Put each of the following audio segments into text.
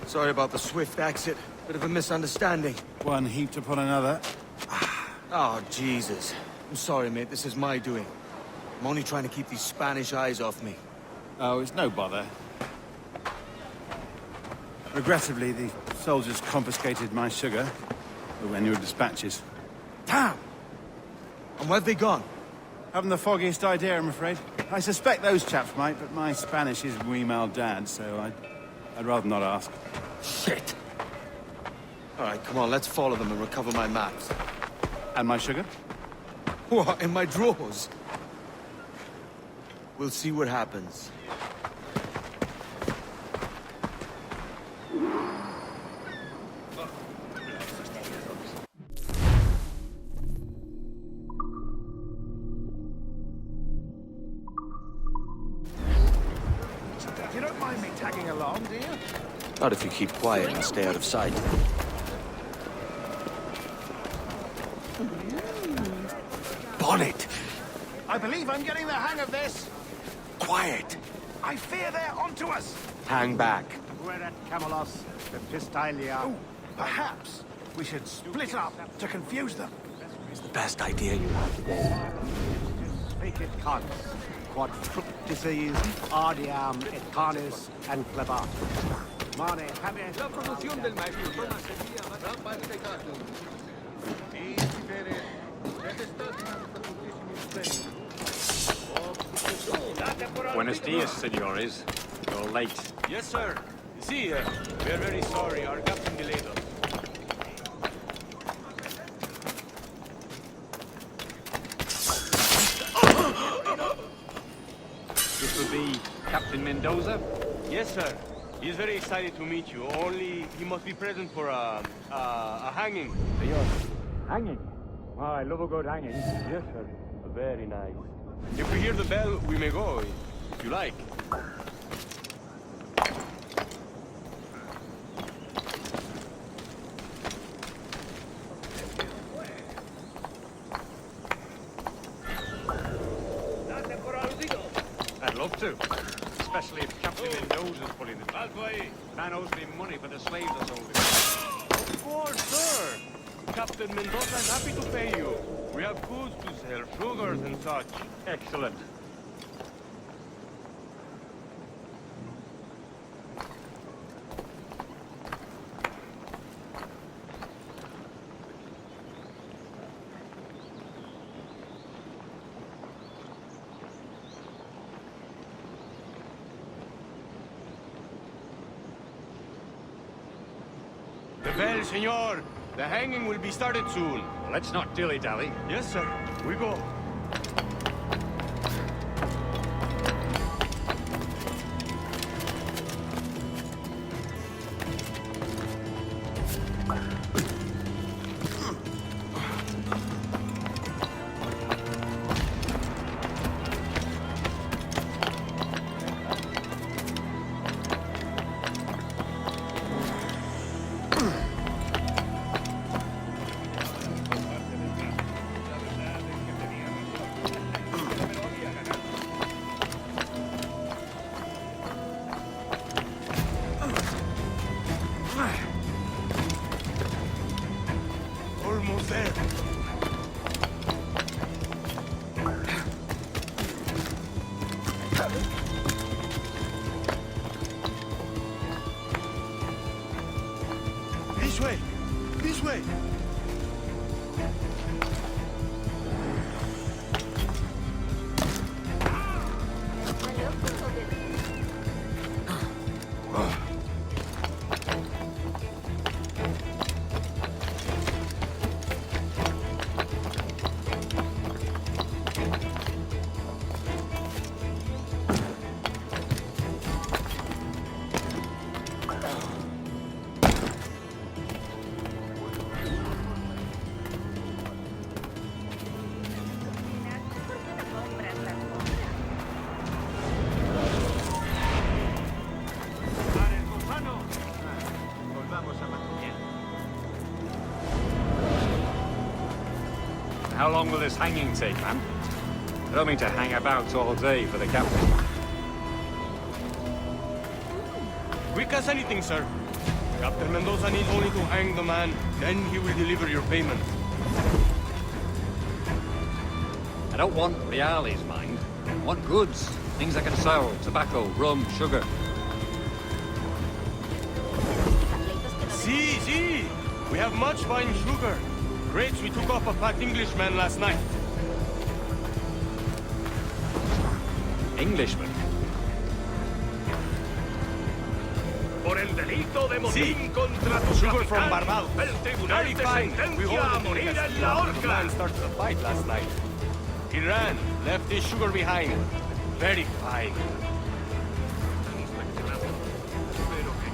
Sorry about the swift exit. Bit of a misunderstanding. One heaped upon another. Oh, Jesus. I'm sorry, mate. This is my doing. I'm only trying to keep these Spanish eyes off me. Oh, it's no bother. Regrettably, the soldiers confiscated my sugar when your dispatches. Damn! And where've they gone? Haven't the foggiest idea, I'm afraid. I suspect those chaps might, but my Spanish is muy mal dad, so I'd rather not ask. Shit! Alright, come on, let's follow them and recover my maps. And my sugar? What, in my drawers? We'll see what happens. You don't mind me tagging along, do you? Not if you keep quiet and stay out of sight. Bonnet! I believe I'm getting the hang of this. Quiet! I fear they're onto us. Hang back. We're at Camelos, the Pistalia. Oh, perhaps we should split up to confuse them. It's the best idea you have. Speak it cons, quod fructices, ardiam et canis and clebat. Mane habet. La promoción del maestro Thomas Buenos dias, senores. You're late. Yes, sir. See, we're very sorry. Our captain delayed us. This will be Captain Mendoza? Yes, sir. He's very excited to meet you. Only he must be present for a hanging. Senor, hanging? Oh, I love a good hanging. Yes, sir. Very nice. If we hear the bell, we may go, if you like. I'd love to. Especially if Captain Mendoza's pulling the man owes me money for the slaves I sold him. Of course, sir. Captain Mendoza is happy to pay you. We have goods to sell, sugars and such. Excellent. The bell, senor. The hanging will be started soon. Let's not dilly-dally. Yes, sir. We go. Almost there. This way! This way! How long will this hanging take, man? I don't mean to hang about all day for the captain. Quick as anything, sir. Captain Mendoza needs only to hang the man, then he will deliver your payment. I don't want reales, mind. I want goods. Things I can sell. Tobacco, rum, sugar. See. We have much fine sugar. Crates we took off a fat Englishman last night. Englishman? Por el delito de motín Sí. contra tu Sugar from capitán, Barbados. el tribunal Very te fine. We sentencia a hold it morir in en la the horca. man started a fight last night. He ran, left his sugar behind. Very fine.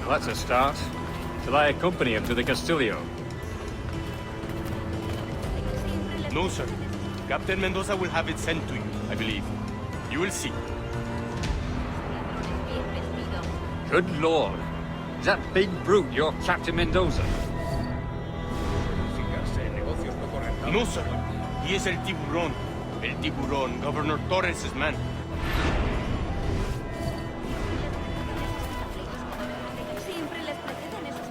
Well, that's a start. Shall I accompany him to the Castillo? No, sir. Captain Mendoza will have it sent to you, I believe. You will see. Good Lord. Is that big brute your Captain Mendoza? No, sir. He is el tiburón. El tiburón, Governor Torres' man. Siempre les preceden esos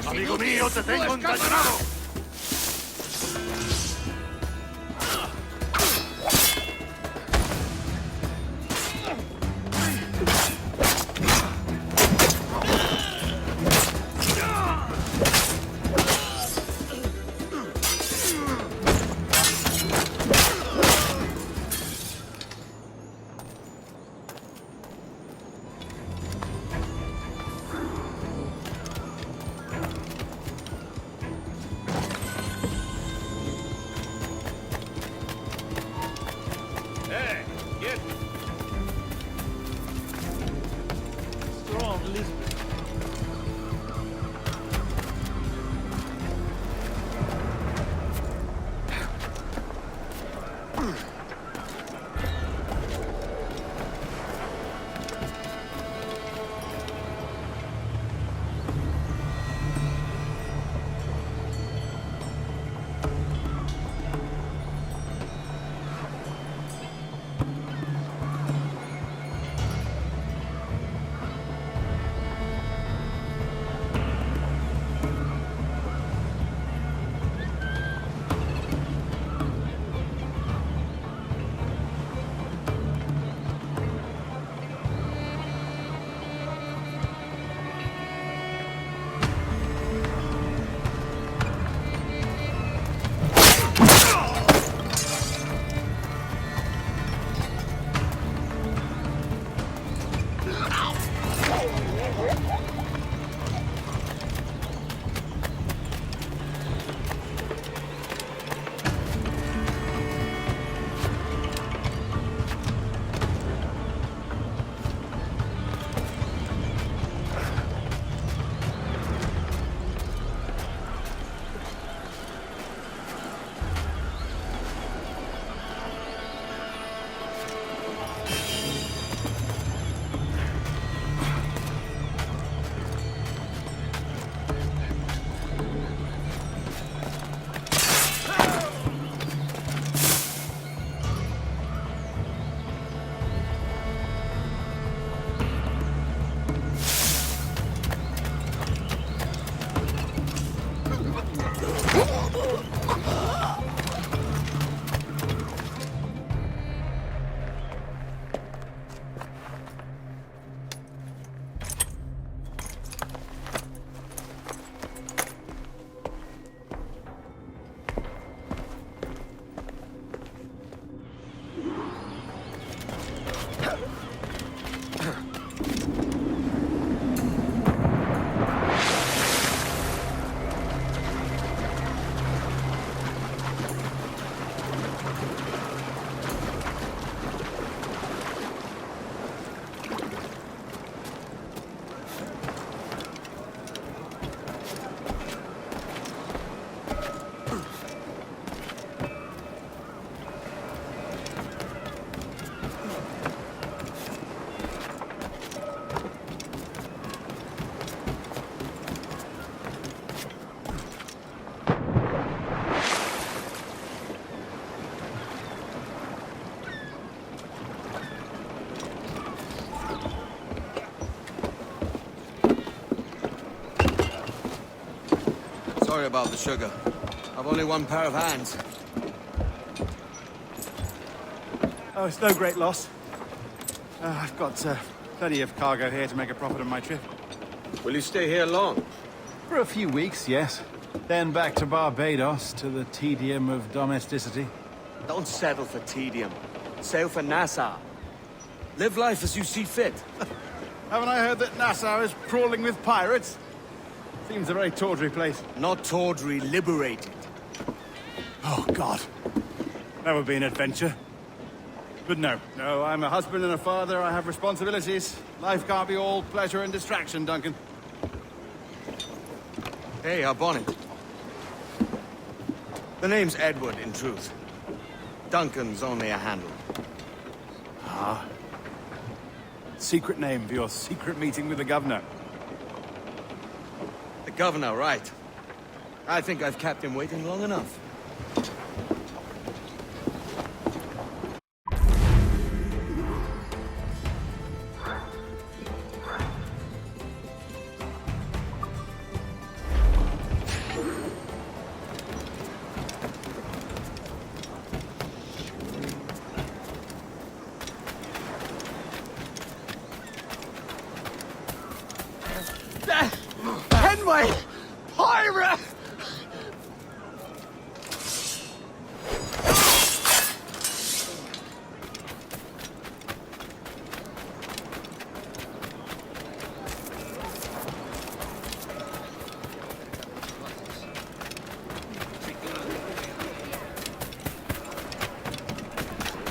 Amigo mío, te tengo encañonado. Sorry about the sugar. I've only one pair of hands. Oh, it's no great loss. I've got plenty of cargo here to make a profit on my trip. Will you stay here long? For a few weeks, yes. Then back to Barbados, to the tedium of domesticity. Don't settle for tedium. Sail for Nassau. Live life as you see fit. Haven't I heard that Nassau is crawling with pirates? Seems a very tawdry place. Not tawdry, liberated. Oh, God. That would be an adventure. But no, I'm a husband and a father. I have responsibilities. Life can't be all pleasure and distraction, Duncan. Hey, our bonnet. The name's Edward, in truth. Duncan's only a handle. Ah. Secret name for your secret meeting with the governor. The governor, right. I think I've kept him waiting long enough. Henway! Pirate!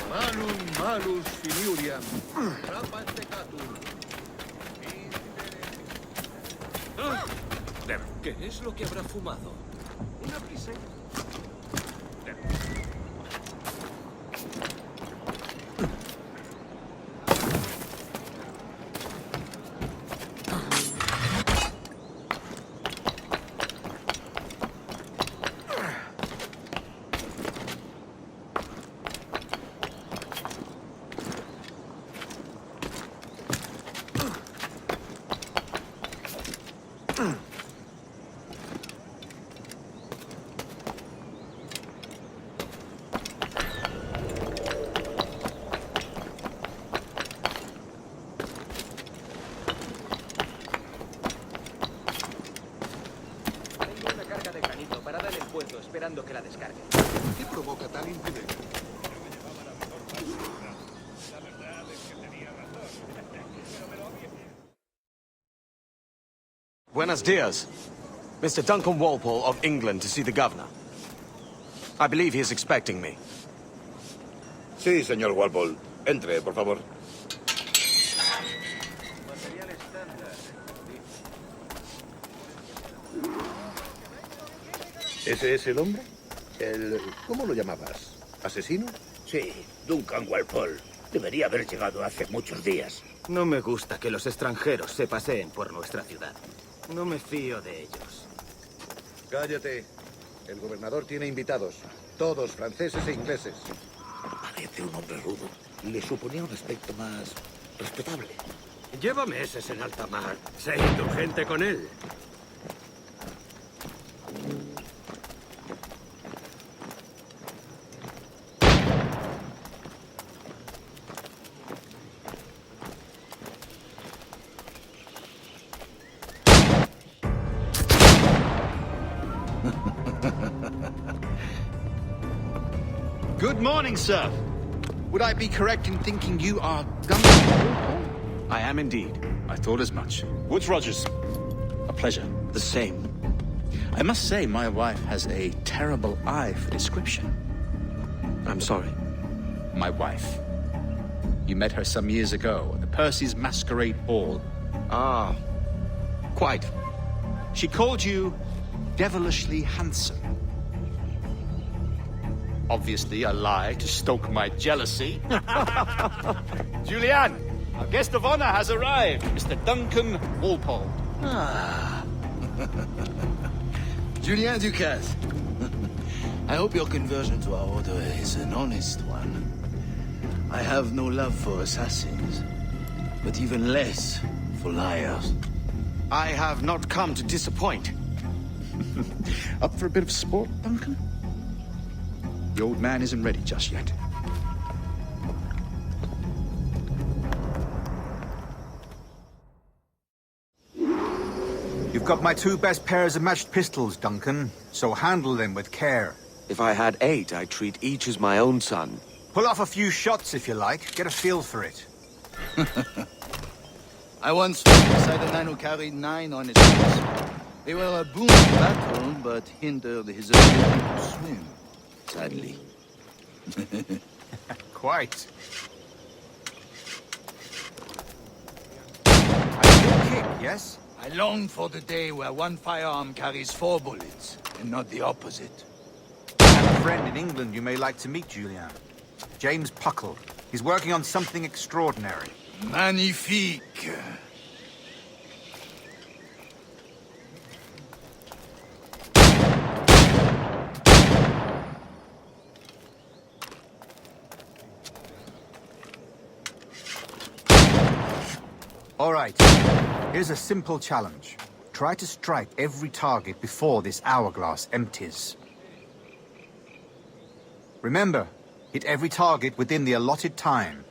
Manum malus finiuriam. ¿Qué es lo que habrá fumado? Una prisa. Esperando que la descargue. ¿Qué provoca tal incidente? Buenos dias. Mr. Duncan Walpole of England to see the governor. I believe he is expecting me. Sí, señor Walpole. Entre, por favor. ¿Ese es el hombre? ¿Cómo lo llamabas? ¿Asesino? Sí, Duncan Walpole. Debería haber llegado hace muchos días. No me gusta que los extranjeros se paseen por nuestra ciudad. No me fío de ellos. Cállate. El gobernador tiene invitados. Todos franceses e ingleses. Parece un hombre rudo. Le suponía un aspecto más respetable. Lleva meses en alta mar. Sé indulgente con él. Good morning, sir. Would I be correct in thinking you are Gunner? I am indeed. I thought as much. Woods Rogers. A pleasure. The same. I must say, my wife has a terrible eye for description. I'm sorry. My wife. You met her some years ago at the Percy's Masquerade Ball. Ah, quite. She called you devilishly handsome. Obviously a lie to stoke my jealousy. Julianne, our guest of honor has arrived, Mr. Duncan Walpole. Ah. Julien Ducasse. I hope your conversion to our order is an honest one. I have no love for assassins, but even less for liars. I have not come to disappoint. Up for a bit of sport, Duncan? The old man isn't ready just yet. You've got my 2 best pairs of matched pistols, Duncan, so handle them with care. If I had 8, I'd treat each as my own son. Pull off a few shots if you like. Get a feel for it. I once fought beside a man who carried 9 on his horse. They were a boon in battle, but hindered his ability to swim, sadly. Quite. A good kick, yes? I long for the day where one firearm carries 4 bullets, and not the opposite. I have a friend in England you may like to meet, Julien. James Puckle. He's working on something extraordinary. Magnifique! All right. Here's a simple challenge. Try to strike every target before this hourglass empties. Remember, hit every target within the allotted time.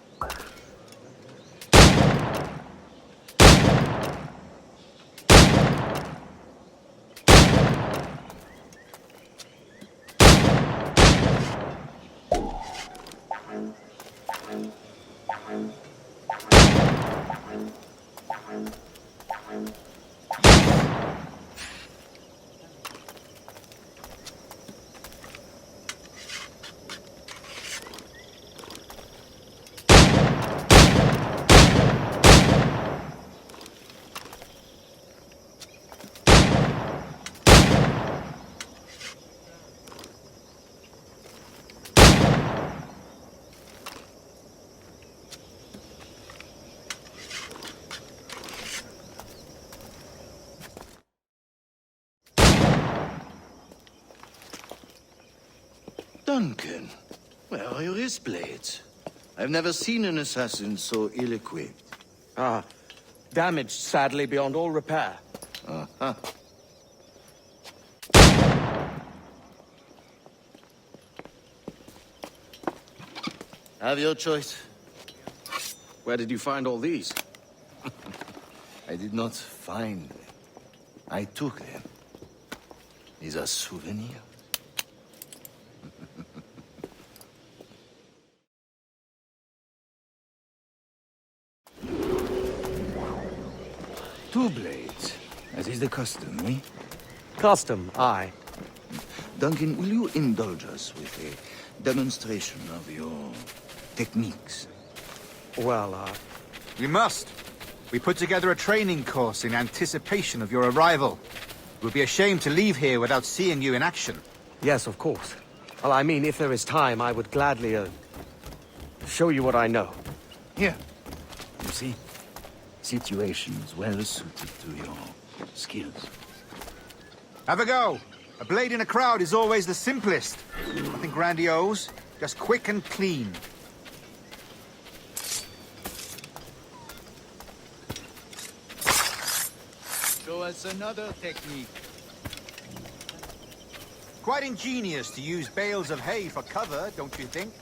Duncan, where are your wrist blades? I've never seen an assassin so ill-equipped. Ah, damaged, sadly, beyond all repair. Uh-huh. Have your choice. Where did you find all these? I did not find them. I took them. These are souvenirs. Two blades, as is the custom, eh? Custom, aye. Duncan, will you indulge us with a demonstration of your techniques? Well, We must. We put together a training course in anticipation of your arrival. It would be a shame to leave here without seeing you in action. yes, of course. Well, I mean, if there is time, I would gladly, show you what I know. Here. You see? Situations well suited to your skills. Have a go. A blade in a crowd is always the simplest. Nothing grandiose, just quick and clean. Show us another technique. Quite ingenious to use bales of hay for cover, don't you think?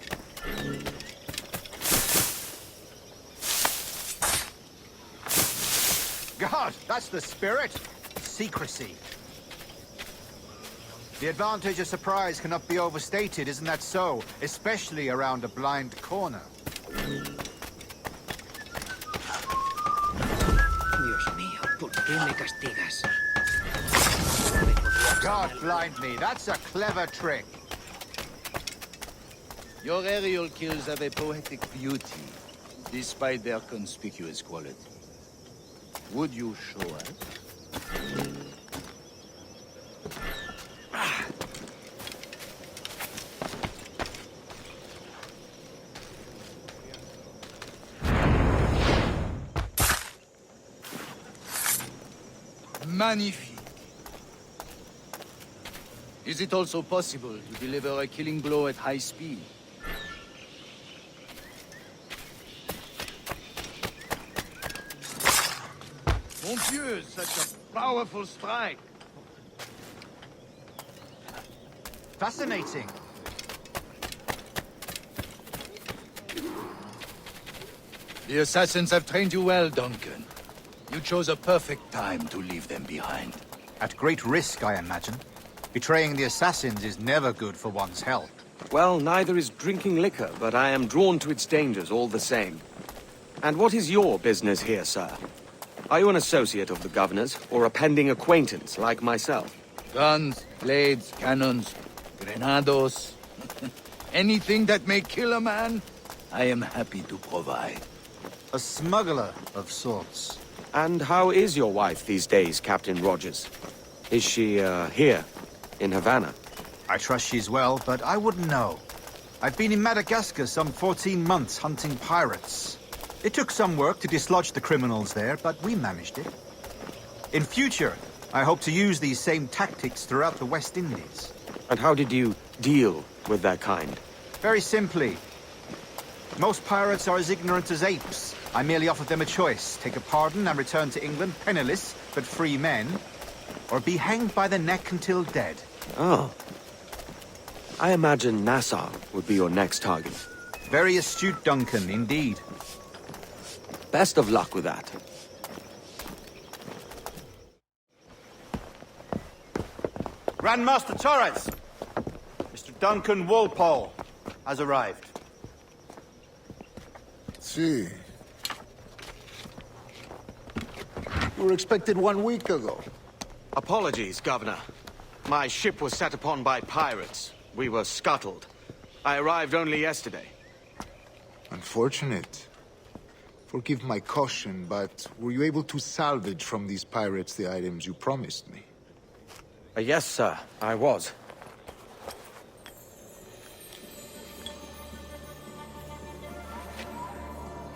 God, that's the spirit. Secrecy. The advantage of surprise cannot be overstated, isn't that so? Especially around a blind corner. Dios mío, ¿por qué me castigas? God blind me, that's a clever trick. Your aerial kills have a poetic beauty, despite their conspicuous quality. Would you show us? Magnifique. Is it also possible to deliver a killing blow at high speed? Mon Dieu, such a powerful strike. Fascinating. The assassins have trained you well, Duncan. You chose a perfect time to leave them behind. At great risk, I imagine. Betraying the assassins is never good for one's health. Well, neither is drinking liquor, but I am drawn to its dangers all the same. And what is your business here, sir? Are you an associate of the governor's, or a pending acquaintance like myself? Guns, blades, cannons, grenados. Anything that may kill a man, I am happy to provide. A smuggler of sorts. And how is your wife these days, Captain Rogers? Is she, here, in Havana? I trust she's well, but I wouldn't know. I've been in Madagascar some 14 months hunting pirates. It took some work to dislodge the criminals there, but we managed it. In future, I hope to use these same tactics throughout the West Indies. And how did you deal with that kind? Very simply. Most pirates are as ignorant as apes. I merely offered them a choice. Take a pardon and return to England penniless, but free men. Or be hanged by the neck until dead. Oh. I imagine Nassau would be your next target. Very astute, Duncan, indeed. Best of luck with that. Grandmaster Torres! Mr. Duncan Walpole has arrived. See. You were expected 1 week ago. Apologies, Governor. My ship was set upon by pirates. We were scuttled. I arrived only yesterday. Unfortunate. Forgive my caution, but were you able to salvage from these pirates the items you promised me? Yes, sir. I was.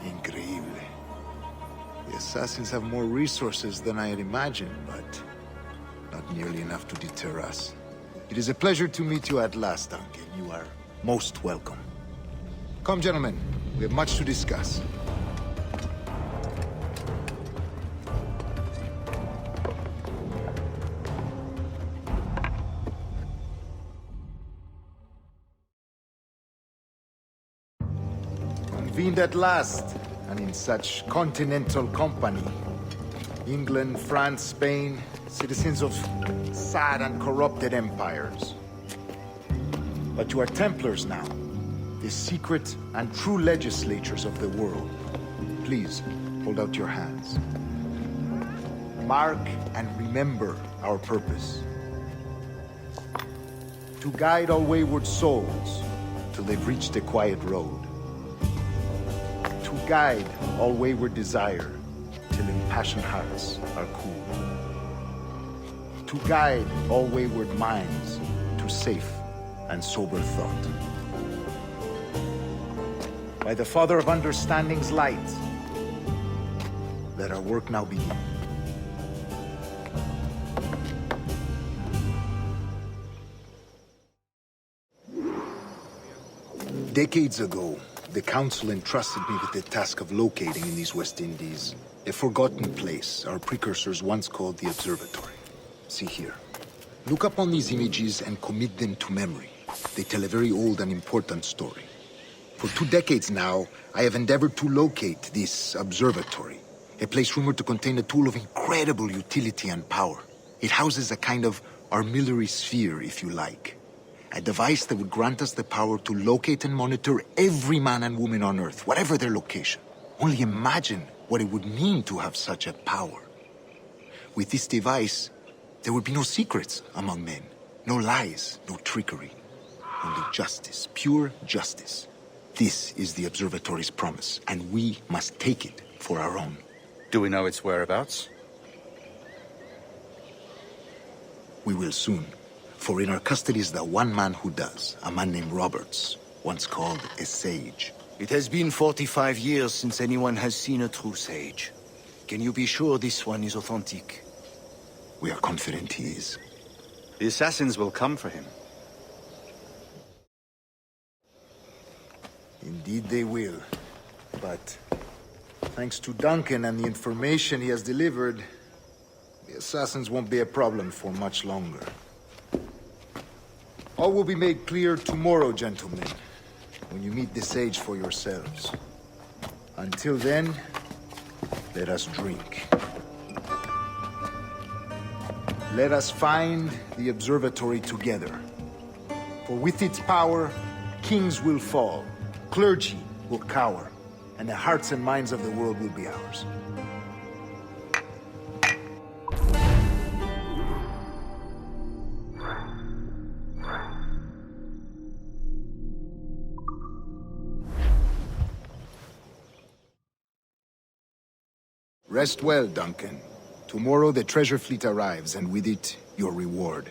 Increíble. The assassins have more resources than I had imagined, but not nearly enough to deter us. It is a pleasure to meet you at last, Duncan. You are most welcome. Come, gentlemen. We have much to discuss. Convened at last, and in such continental company. England, France, Spain, citizens of sad and corrupted empires. But you are Templars now, the secret and true legislators of the world. Please, hold out your hands. Mark and remember our purpose. To guide all wayward souls till they've reached a quiet road. To guide all wayward desire till impassioned hearts are cool. To guide all wayward minds to safe and sober thought. By the Father of Understanding's light, let our work now begin. Decades ago, the Council entrusted me with the task of locating in these West Indies a forgotten place our precursors once called the Observatory. See here. Look upon these images and commit them to memory. They tell a very old and important story. For 2 decades now, I have endeavored to locate this observatory, a place rumored to contain a tool of incredible utility and power. It houses a kind of armillary sphere, if you like. A device that would grant us the power to locate and monitor every man and woman on Earth, whatever their location. Only imagine what it would mean to have such a power. With this device, there would be no secrets among men, no lies, no trickery. Only justice, pure justice. This is the observatory's promise, and we must take it for our own. Do we know its whereabouts? We will soon. For in our custody is the one man who does, a man named Roberts, once called a sage. It has been 45 years since anyone has seen a true sage. Can you be sure this one is authentic? We are confident he is. The assassins will come for him. Indeed they will. But thanks to Duncan and the information he has delivered, the assassins won't be a problem for much longer. All will be made clear tomorrow, gentlemen, when you meet the sage for yourselves. Until then, let us drink. Let us find the observatory together. For with its power, kings will fall, clergy will cower, and the hearts and minds of the world will be ours. Rest well, Duncan. Tomorrow the treasure fleet arrives, and with it, your reward.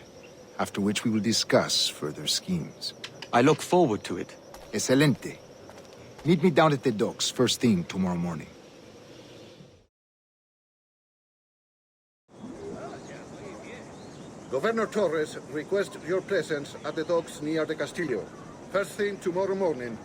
After which we will discuss further schemes. I look forward to it. Excelente. Meet me down at the docks first thing tomorrow morning. Governor Torres requests your presence at the docks near the Castillo. First thing tomorrow morning.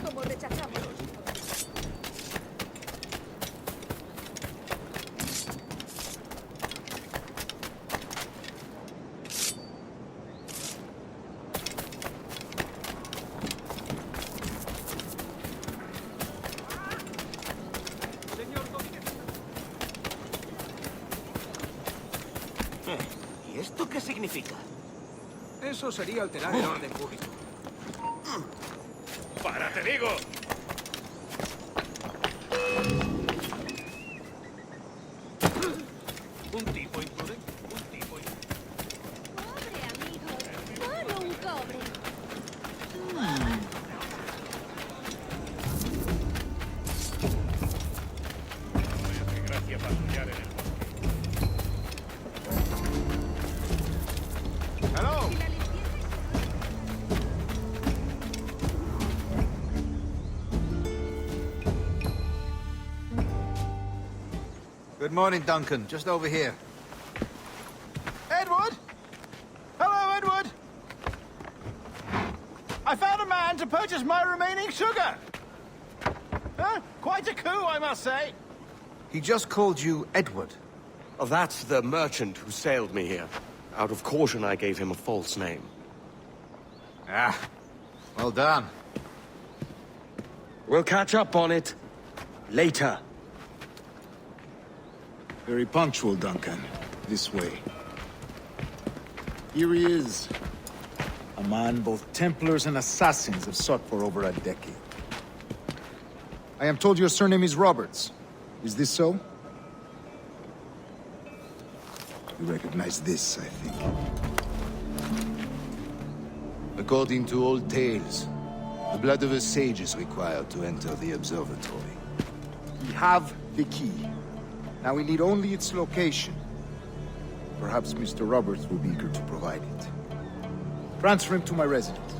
Como rechazamos. ¿Y esto qué significa? Eso sería alterar el orden público. ¡Para, te digo! Un tipo imprudente. Un tipo Pobre amigo. Solo un cobre. Qué gracia patrullar en el bosque. ¡Hello! Good morning, Duncan. Just over here. Edward? Hello, Edward. I found a man to purchase my remaining sugar. Huh? Quite a coup, I must say. He just called you Edward. Oh, that's the merchant who sailed me here. Out of caution, I gave him a false name. Ah, well done. We'll catch up on it later. Very punctual, Duncan. This way. Here he is. A man both Templars and Assassins have sought for over a decade. I am told your surname is Roberts. Is this so? You recognize this, I think. According to old tales, the blood of a sage is required to enter the observatory. We have the key. Now we need only its location. Perhaps Mr. Roberts will be eager to provide it. Transfer him to my residence.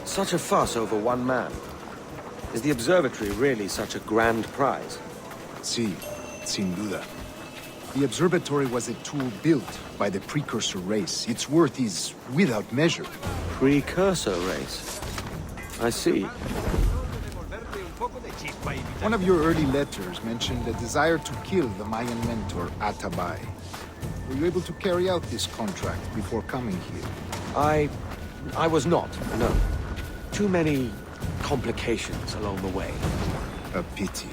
Such a fuss over one man. Is the observatory really such a grand prize? Sí, sin duda. The observatory was a tool built by the precursor race. Its worth is without measure. Precursor race? I see. One of your early letters mentioned a desire to kill the Mayan mentor, Atabay. Were you able to carry out this contract before coming here? I was not, no. Too many complications along the way. A pity.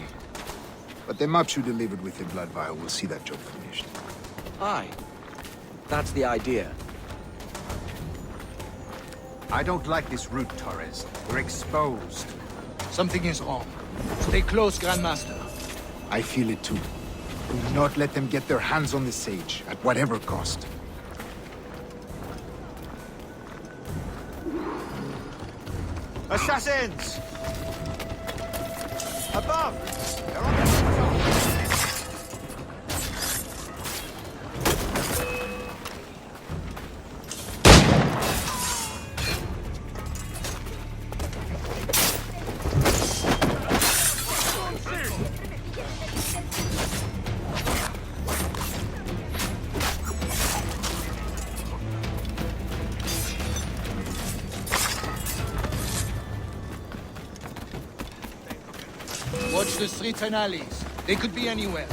But the maps you delivered with the blood vial will see that job finished. Aye. That's the idea. I don't like this route, Torres. We're exposed. Something is wrong. Stay close, Grandmaster. I feel it too. Do not let them get their hands on the sage, at whatever cost. Assassins! Above! They're on the Watch the streets and alleys. They could be anywhere.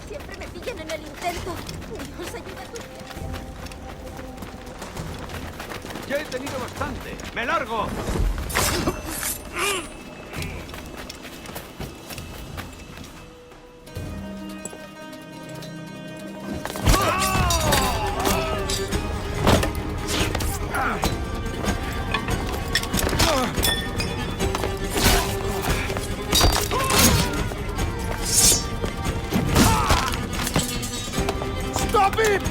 Siempre me pillan en el intento. Dios, ayuda a tu... Ya he tenido bastante. ¡Me largo! Stop him!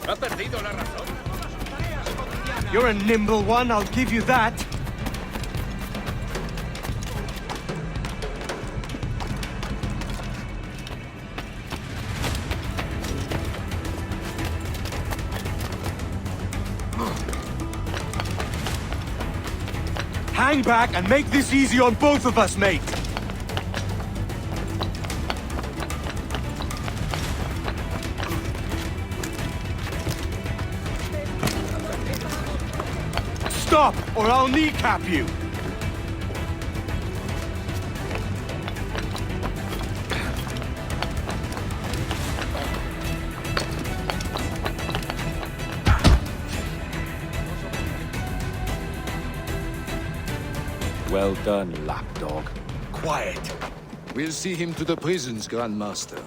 ¿Ha perdido la razón? You're a nimble one, I'll give you that. Hang back and make this easy on both of us, mate. Stop, or I'll kneecap you. Well done, lapdog. Quiet. We'll see him to the prisons, Grandmaster.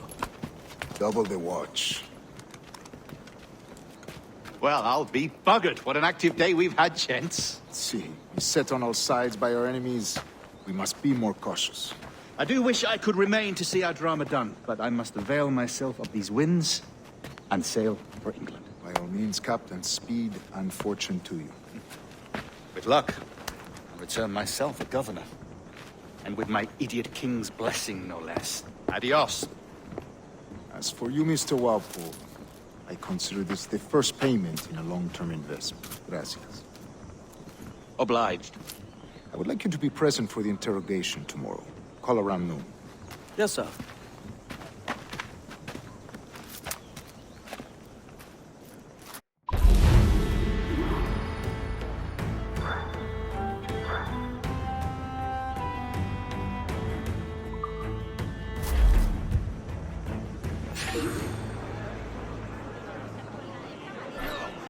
Double the watch. Well, I'll be buggered. What an active day we've had, gents. See, beset on all sides by our enemies. We must be more cautious. I do wish I could remain to see our drama done, but I must avail myself of these winds and sail for England. By all means, Captain, speed and fortune to you. With luck, I'll return myself a governor. And with my idiot king's blessing, no less. Adios. As for you, Mr. Walpole, I consider this the first payment in a long-term investment. Gracias. Obliged. I would like you to be present for the interrogation tomorrow. Call around noon. Yes, sir.